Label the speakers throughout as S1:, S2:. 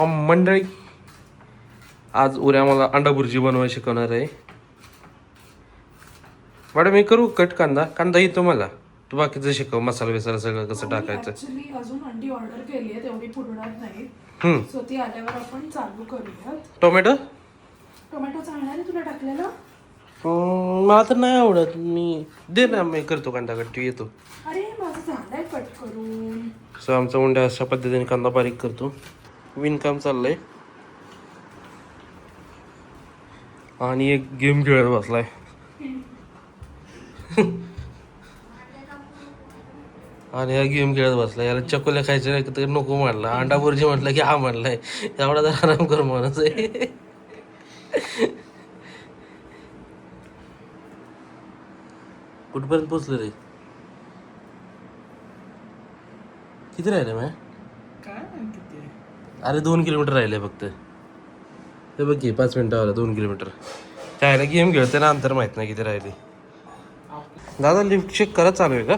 S1: मंडळी, आज उद्या मला अंडा भुर्जी बनवायला शिकवणार आहे. मॅडम मी करू कट कांदा? कांदा येतो मला, तू बाकीचं शिकव, मसाला बिसाला सगळं कसं टाकायचं.
S2: ऍक्च्युली अजून अंडी ऑर्डर केली आहे, तेवढी पुरणार नाही. सो ती आल्यावर आपण चालू करूयात.
S1: टोमॅटो
S2: चालणार आहे तुला टाकलेला?
S1: मला तर नाही आवडत. मी दे ना, मी करतो कांदा कट, येतो.
S2: अरे माझं झालंय कट करून.
S1: सो आमचा उंडा अशा पद्धतीने कांदा बारीक करतो. विणकाम चाललंय आणि एक गेम खेळत बसलाय. आणि हा गेम खेळत बसला. याला चकोल्या खायचं नाही तर नको म्हणला, अंडा भुर्जी म्हटलं की हा म्हणलाय. एवढा तर आराम कर माणूस आहे. कुठपर्यंत पोचलं रे? किती राहिले मॅ?
S2: काय किती?
S1: अरे 2 किलोमीटर राहिले फक्त. हे बघ की 5 मिनिटावर 2 किलोमीटर. त्याला गेम खेळते ना, अंतर माहित नाही किती राहिले. दादा लिफ्ट चेक करत चालू आहे का?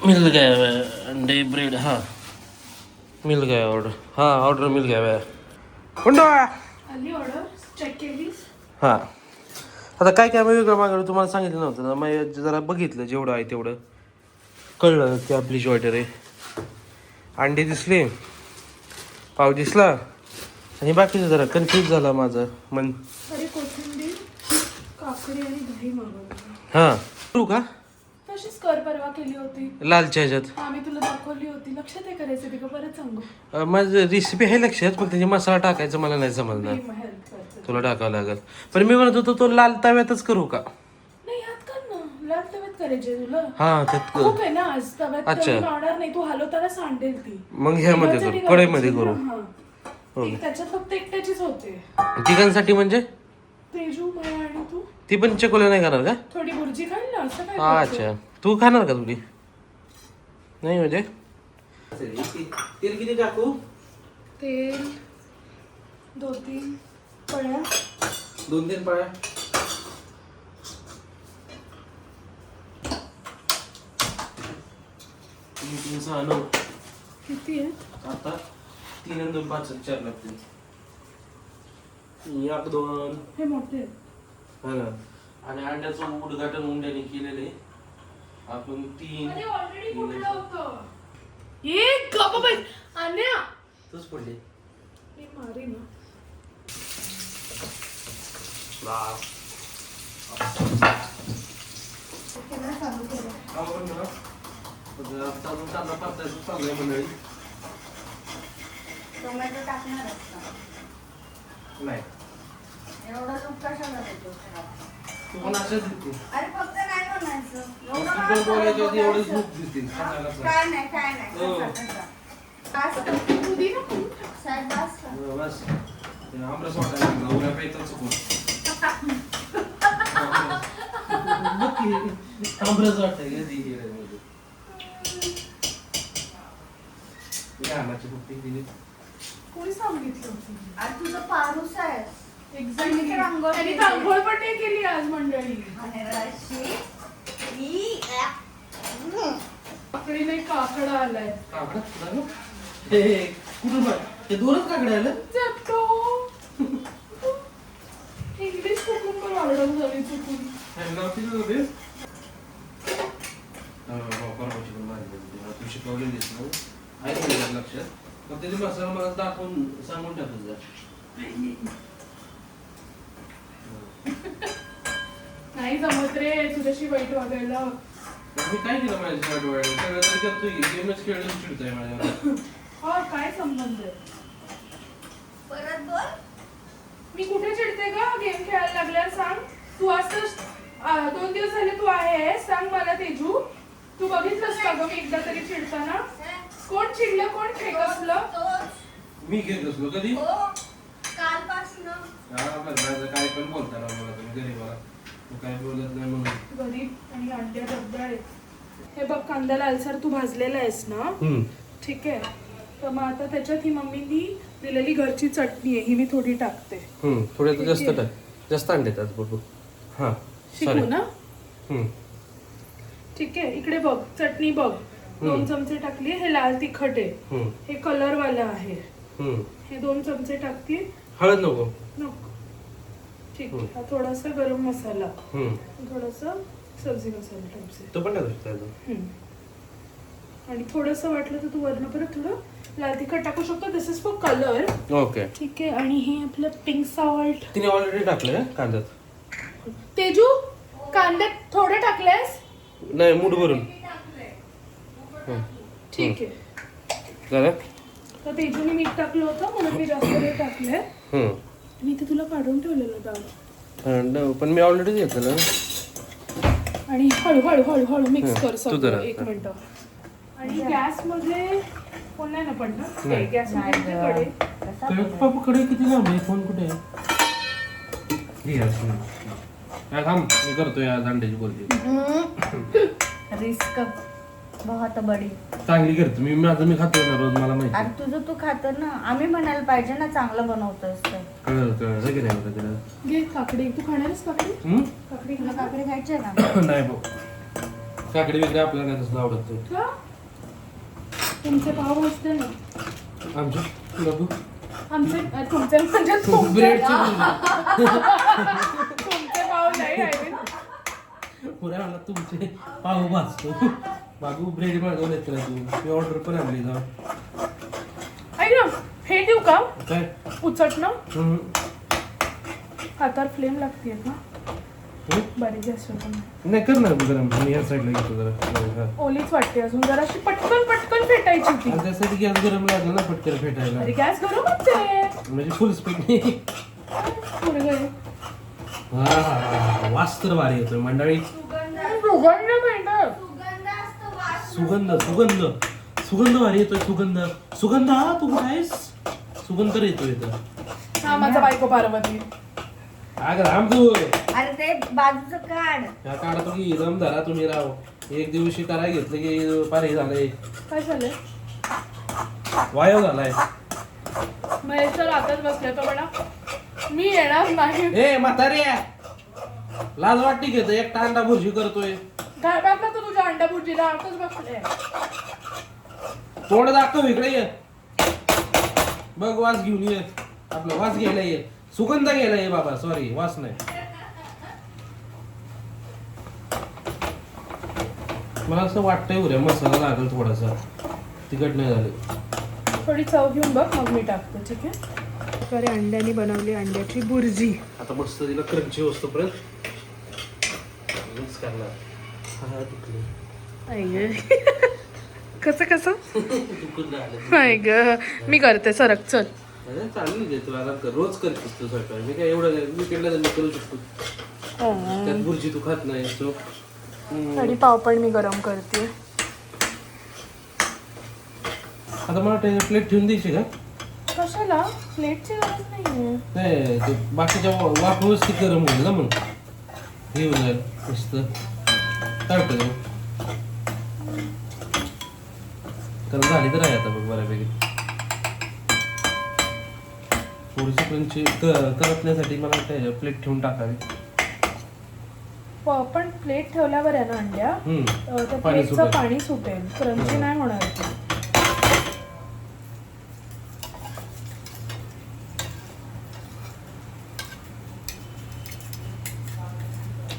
S1: मिल गया अंडे ब्रेड. हाँ मिल गया ऑर्डर. हाँ ऑर्डर मिल गया.
S2: आली ऑर्डर, चेक केलीस?
S1: हां, आता काय काय मी वेगळं मागवलं तुम्हाला सांगितलं नव्हतं ना. मग जरा बघितलं, जेवढं आहे तेवढं कळलं की आपली ऑर्डर आहे. अंडे दिसले, पाव दिसला आणि बाकीचं जरा कन्फ्यूज झाला माझं मन.
S2: अरे कोथिंबीर, काकडी आणि दही मागवली.
S1: हां करू का?
S2: तशीच कर, परवा केली होती.
S1: लालच्या ह्याच्यात
S2: आम्ही तुला दाखवली होती, लक्षात आहे का रेसिपी? का परत सांगू?
S1: माझं रेसिपी आहे लक्षात, पण त्याची मसाला टाकायचं मला नाही समजणार.
S2: हेल्प करते.
S1: तुला टाकावं लागेल. पण मी म्हणत होतो तो लाल तव्यातच करू का?
S2: नाही यात कर ना, लाल तव्यात करायचे तुला.
S1: हां त्यात
S2: खूप आहे ना आज तव्यात.
S1: अच्छा.
S2: ऑर्डर नाही, तू हलवताना सांडेल ती.
S1: मग ह्यामध्ये करू, कढईमध्ये करू.
S2: त्याच्यात फक्त एकट्याचीच होते.
S1: तिघांसाठी म्हणजे?
S2: तेजू, माया आणि तू.
S1: ती पण चकोल्या नाही करणार का?
S2: थोडी भुर्जी खाईल ना, असं काय?
S1: अच्छा, तू खाणार का तुझी? नाही म्हणजे तेल किती टाकू?
S2: तेल 2-3 पळ्या.
S1: 2-3 पळ्या.
S2: किती आहे
S1: आता? 3 आणि 2 5 4 लागतील. 1 2
S2: हे मोठे?
S1: हा ना. आणि अंड्याचं उद्घाटन उंड्याने केलेले आपण 3.
S2: ऑलरेडी फुटलं होतं. ये गप्प बस अन्या.
S1: तूच पडले.
S2: मी मारी ना. चालू केलं.
S3: टोमॅटो टाकणार असतं.
S1: नाही
S3: एवढा लूक कशाला देतो?
S1: तू पण अशाच दिसते.
S3: अरे फक्त नाही बनायचं.
S1: फुटबॉल बोलायच्या आधी एवढंच लूक दिसते.
S3: काय नाही काय नाही.
S1: हो.
S2: तू दे ना फुल.
S3: साहेब बस.
S1: बस आमरस वाटायला लागला. उद्या प्यायचं चुकून आमरस वाटायला
S2: कोणी सांगितलं होतं?
S3: अरे तुझं पारूस आहे.
S2: एक्झॅक्टली.
S3: रांगोळी
S2: त्यांनी
S3: केली.
S2: रांगोळी पण नाही केली आज मंडळी.
S3: आणि राशी ही
S2: काकडी नाही, काकडा आलाय.
S1: कुठून ते दोनच काकडे आलं.
S2: जातो. इंग्लिश कुठून पण ऑर्डर झाली चुकून.
S1: तू शिकवलेलीस ना, आहे लक्षात. पण त्याची मसाला मला दाखवून सांगून टाकत जा.
S2: नाही जमत रे तुझ्याशी वाईट वागायला.
S1: मी काय केलं माझ्या डोळ्याने? सगळं तरी करतोय, गेमच खेळून चिडतोय माझ्यावर.
S2: हा काय संबंध आहे?
S3: परत बोल.
S2: मी कुठे चिडते का गेम खेळायला लागल्यावर? सांग. तू असं 2 दिवस झाले तू आहे, सांग मला तेजू. तू बघितलंस का ग मी एकदा तरी चिडताना? कोण चिडलं, कोण खेकसलं?
S1: मी घेत असलो कधी?
S3: हो कालपासनं.
S1: काय पण बोलताना मला तुम्ही गरीबाला. तू काय बोलत नाही म्हणून.
S2: गरीब आणि अंड्या डब्बा आहे. हे बघ कांद्याला अलसर तू भाजलेला आहेस ना, ठीक आहे. तर मग आता त्याच्यात ही मम्मीनी दिलेली घरची चटणी आहे, ही मी थोडी टाकते.
S1: थोडे तर जास्त टाक, जास्त अंडे त्यात बघू. हां
S2: शिकू ना. ठीक आहे, इकडे बघ चटणी बघ. 2 चमचे टाकली. हे लाल तिखट आहे, हे कलर वाला आहे. हे 2 चमचे टाकते.
S1: हळद नको.
S2: नको. ठीक आहे. हा थोडासा गरम मसाला, थोडासा सब्जी मसाला टाकते.
S1: तो पण टाकू शकतो.
S2: आणि थोडंसं वाटलं तर तू वरण परत थोडं लाल तिखट टाकू शकतो. दिस इज फॉर कलर.
S1: ओके.
S2: ठीक आहे. आणि हे आपलं पिंक सॉल्ट.
S1: तिने ऑलरेडी टाकलं कांद्यात.
S2: तेजू कांद्यात थोडं टाकलंयस?
S1: नाही, मूठ भरून.
S2: ठीक आहे.
S1: झालं?
S2: तर तेजूने मीठ टाकलं होतं म्हणून मी जास्त वेळ टाकलंय. मी ते तुला काढून ठेवलेलं डाळ.
S1: पण मी ऑलरेडी घेतलं.
S2: आणि हळू मिक्स कर
S1: तू
S2: सगळं.
S1: जरा.
S2: 1 मिनिट. आणि गॅस मध्ये फोन नाही ना पडणार. गॅस मध्ये
S1: कडे किती लांब आहे? फोन कुठे आहे? थांब, मी करतो या अंड्याची बोलती.
S3: रिस्क बहुत बडी.
S1: चांगली करतो मी. मी खातो ना रोज, मला माहिती.
S3: अरे तुझं तू खात ना, आम्ही म्हणायला पाहिजे ना चांगलं बनवतोस तर.
S1: कळलं की नाही मला तिला.
S2: घे काकडी. तू खाणारच काकडी? काकडी
S3: तुला काकडे खायचे ना?
S1: नाही भाऊ, काकडी वगैरे आपल्याला काय तसं आवडत नाही.
S2: का? तुमचे पाव असते ना.
S1: आमच्या बघू
S2: तुमचे म्हणजे
S1: ब्रेडचे
S2: तुमचे पाव नाही. I mean.
S1: पुऱ्या मला तुमचे पाव भाजतो. बाबू ब्रेड मागवले तू. मी ऑर्डर पण आणली जाऊ.
S2: ऐक ना, हे देऊ का?
S1: काय
S2: उचट ना. हातावर फ्लेम लागते ना. बारीक गॅसवर पण.
S1: नाही, कर ना गरम. मी या साईडला घेतो जरा.
S2: ओलीच वाटते अजून. जराशी पटकन फेटायची होती.
S1: आणि त्यासाठी गॅस गरम लागेल ना पटकन फेटायला.
S2: अरे गॅस गरमच आहे.
S1: म्हणजे फुल स्पीड नाही.
S2: पुढे गेले.
S1: वास तर भारी येतोय मंडळी. सुगंध भारी येतोय. सुगंध हा तू कुठे आहेस? सुगंध तर येतोय इथं.
S2: हा माझा बायको पार्वती.
S1: अगं राम तू.
S3: अरे ते बाजूचं काढ.
S1: ह्या काढतो की दम धरा तुम्ही राव. एक दिवशी कराय घेतलं की पार हे झालंय.
S2: काय झालंय?
S1: वायव झालाय.
S2: महेश तर आताच बसले तो म्हणा मी येणार नाही.
S1: ए म्हातारे, लाज वाटते घेत. एक अंडा भुर्जी करतोय.
S2: काय बघ ना तू तुझ्या अंडा भुर्जीला आताच बसले.
S1: तोंड दाखव इकडे ये. बघ वास घेऊन ये. आपलं वास घ्यायला ये. सुगंध घ्यायला ये बाबा. सॉरी, वास नाही. मला असं वाटतंय उद्या मसाला लागेल थोडासा. तिखट नाही झाले.
S2: थोडी चव घेऊन बघ मग मी टाकते. ठीक आहे. अरे अंड्याने बनवली अंड्याची भुर्जी.
S1: आता मस्त तिला क्रंची होतो पर्यंत मिक्स करणार.
S2: कसं नाही ग, मी करते. सरक चल.
S1: चालली घे तू आराम कर. रोज करतेस तू सकाळी. मी काय एवढं विकेंडला करू शकतो. त्यात भुर्जी तू खात नाही.
S2: आणि पाव पण मी गरम करते.
S1: आता मला प्लेट ठेवून द्यायची का?
S2: कशाला? प्लेटची गरज नाहीये.
S1: नाही, ते बाकीच्या वापरूनच ती गरम होईल ना. मग हे होऊन जाईल मस्त. काय वाटतं कारण झाली तर आहे आता बघ बऱ्यापैकी. थोडीशी क्रंची करपण्यासाठी मला वाटतं प्लेट ठेवून टाकावी.
S2: पण प्लेट ठेवल्यावर आहे ना अंड्या त्या प्लेटचं पाणी सुटेल. क्रंची नाही होणार.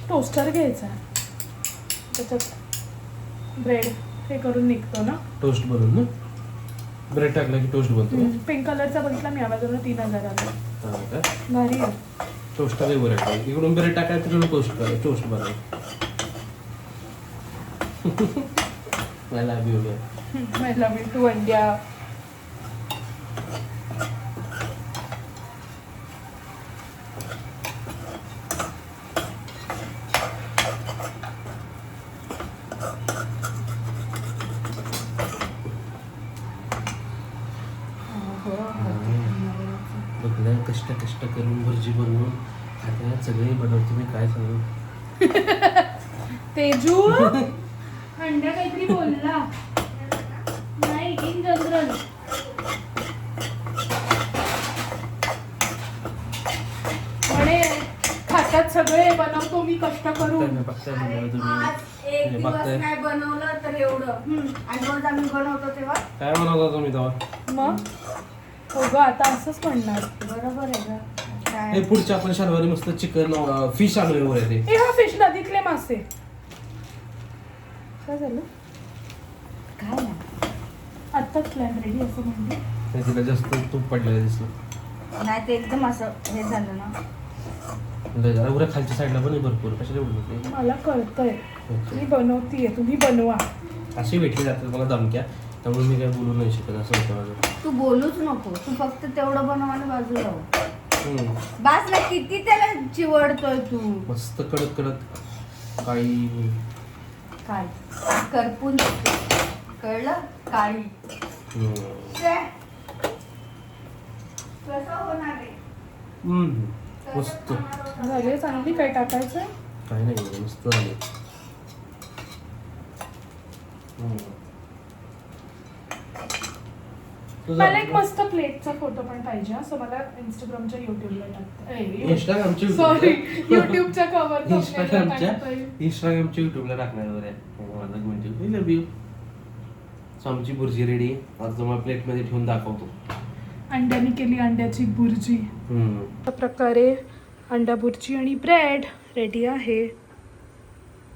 S2: टोस्टर घ्यायचा. त्याच्यात ब्रेड हे करून निघतो ना.
S1: टोस्ट बनवून ना. ब्रेड टाकला की टोस्ट बनतो.
S2: पिंक कलरचा बघितला मी. आवाजावर 3000 आला. भारी आहे.
S1: टोस्टर ब्रेड टाकायचं. इकडून ब्रेड टाकायचं, तिकडून टोस्ट बनवायचं. मला
S2: मी टू अंड्या.
S1: कष्ट करून भुर्जी बनवून खात्यात सगळे बनवतो. मी काय सांगू.
S2: तेजू अंड्या काहीतरी बोलला नाही. इन जनरल म्हणे खातात सगळे बनवतो मी कष्ट करून.
S1: बघताय
S3: अरे,
S1: तुम्ही
S3: आज एक
S1: हे
S3: दिवस
S1: बघताय.
S3: नाही बनवलं तर एवढं आणि रोज आम्ही बनवतो तेव्हा
S1: काय बनवता तुम्ही तेव्हा?
S2: मग हो ग आता असंच म्हणणार.
S3: बरोबर आहे ग.
S1: हे
S3: काय
S1: पुढच्या आपण शनिवारी मस्त चिकन फिश आणूया वर येते.
S2: हे हा फिश नदीतले मासे. काय झालं
S3: काय नाही
S2: आत्ताच प्लॅन रेडी असं म्हणजे.
S1: तिला जास्त तूप पडलेलं दिसलं.
S3: नाही ते एकदम असं हे झालं ना.
S1: जरा उऱ्या खालच्या साईडला पण आहे भरपूर. कशाला एवढं
S2: मला कळतंय मी बनवतीये तुम्ही बनवा.
S1: अशी भेटली जातात मला धमक्या, त्यामुळे मी काय बोलू नाही शकत असं होतं माझं.
S3: तू बोलूच नको, तू फक्त तेवढं बनवायला बाजूला हो.
S1: हम्म.
S3: बास ना, किती त्याला चिवडतोय तू.
S1: मस्त कडक कडक काही
S3: काय करपून कळलं काळी छे. कसं होणार आहे?
S1: मस्त.
S2: झाले चांगली काय टाकायचं.
S1: काही नाही मस्त झाले.
S2: मला एक मस्त प्लेटचा फोटो पण पाहिजे असं मला इंस्टाग्रामच्या युट्यूबला टाकता
S1: इंस्टाग्रामच्या
S2: सॉरी युट्यूबच्या कव्हर
S1: इंस्टाग्रामच्या युट्यूबला टाकणार म्हणजे लव यू. सो आमची बुर्जी रेडी. आज तुम्हाला प्लेटमध्ये ठेवून दाखवतो.
S2: अंड्याने केली अंड्याची बुर्जी. अशा प्रकारे अंडा बुर्जी आणि ब्रेड रेडी आहे.